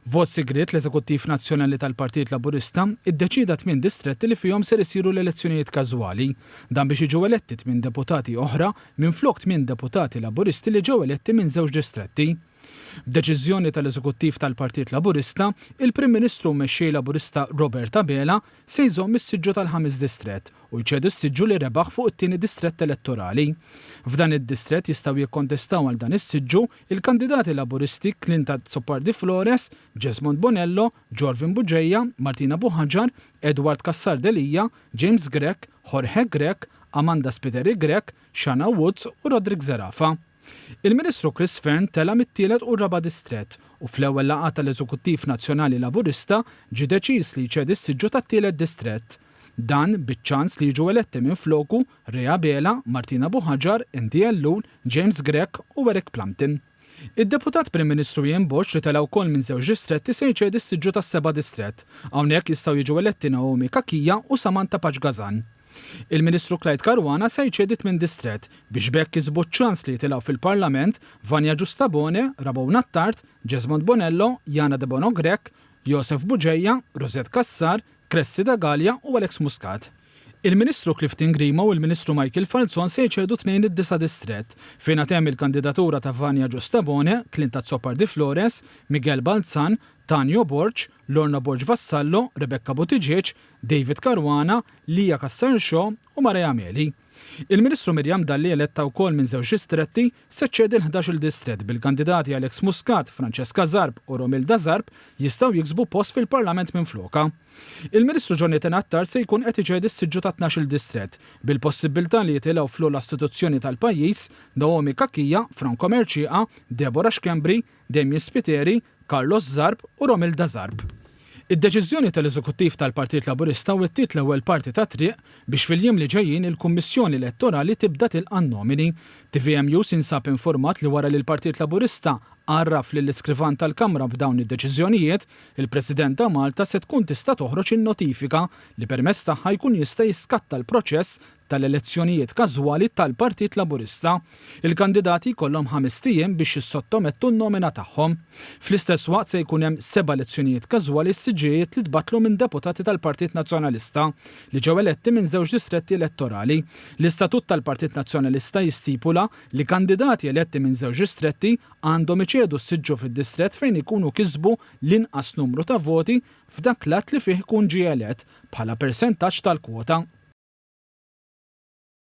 Vot sigriet l-Eżekuttiv Nazzjonali tal-Partit Laburista iddeċida 8 distretti li fihom ser isiru l-elezzjonijiet każwali, dan biex jiġu eletti 8 deputati oħra minflok 8 deputati Laburisti li ġew eletti minn żewġ distretti. B'deċiżjoni tal-Eżekuttiv tal-Partit Laburista, il-Prim Ministru mexxej Laburista Robert Abela se jżomm is-siġġu tal-5 distrett u jċedu s-siġġu li rebaħ fuq it-tieni distrett elettorali. F'dan id-distrett jistgħu jikkontestaw għal dan is-siġġu il-kandidati Laburisti Clinton Zoppardi Flores, Jesmond Bonello, Jorvin Buġejja, Martina Buħaġar, Edward Kassar Delija, James Grech, Jorge Grech, Amanda Spiteri Grech, Shana Woods u Rodrik Zerafa. Il-Ministru Chris Fern tela mit-tielet u r-raba' distrett u fl-ewwel laqgħa tal-Eżekuttiv Nazzjonali Laburista ġie deċiż li jċedi s-siġġu tat-tielet distrett. Dan biċ-ċans li jiġu eletti minfloku Rea Bela, Martina Buħaġar, Indy Ellul, James Grech u Eric Plumpton. Id-Deputat Prim Ministru Ian Bush li tela wkoll minn żewġ distretti se jċedi s-siġġu tas-7 distrett. Hawnhekk jistgħu jiġu eletti Naomi Kakija u Samantha Paġgazan. Il-Ministru Clyde Caruana se jċedi 8 distrett biex bekk jisbu ċans li jitilgħu fil-Parlament Vanja Giustabone, Rabona Tart, Jesmond Bonello, Jana De Bono Grech, Joseph Buġejja, Rosette Kassar, Cressi Dagalja u Alex Muscat. Il-Ministru Clifton Grima u il-Ministru Michael Falzon se jċedu 2 id-9 distrett fejn hemm il-kandidatura ta' Vanja Giustabone, Clinton Zoppardi Flores, Miguel Balzan, Tanjo Borġ, Lorna Borġ Vassallo, Rebecca Buttigieg, David Caruana, Lija Kassar Shaw u Maria Meli. Il-Ministru Mirjam Dalli eletta wkoll minn żewġ distretti se ċċedi l-11 distrett bil-kandidati Alex Muscat, Francesca Zarb u Romilda Zarb jistgħu jiksbu post fil-Parlament minfloka. Il-Ministru Jonathan Attard se jkun qed iċedi s-siġġu ta' 12 distrett bil-possibilità li jitilgħu fl-ogħla istituzzjoni tal-pajjiż Naomi Kakija, Franco Merċieqa, Deborah Xkembri, Damien Spiteri, Carlos Zarb u Romilda Zarb. Id-deċiżjoni tal-Eżekuttiv tal-Partit Laburista wettiet l-ewwel parti ta' triq biex fil-jiem li ġejjin il-Kummissjoni Elettorali tibda tilqa' nomini. TVMU sinsab informat li wara li l-Partit Laburista għarraf lill-iskrivan tal-Kamra b'dawn id-deċiżjonijiet, il-President ta' Malta se tkun tista' toħroġ in-notifika li permezz tagħha jkun jista' jiskatta l-proċess tal-elezzjonijiet każwali tal-Partit Laburista. Il-kandidati jkollhom 5 ijiem biex jissottomettu n-nomina tagħhom. Fl-istess waqt se jkun hemm 7 elezzjonijiet każwali s-siġġijiet li tbattlu minn deputati tal-Partit Nazzjonalista li ġew eletti minn żewġ distretti elettorali. L-Istatut tal-Partit Nazzjonalista jistipula li kandidati eletti minn żewġ distretti għandhom iċedu s-siġġu fid-distrett fejn ikunu kisbu l-inqas numru ta' voti f'dak l-att li fih ikun ġie elett bħala persentaġġ tal-kwota.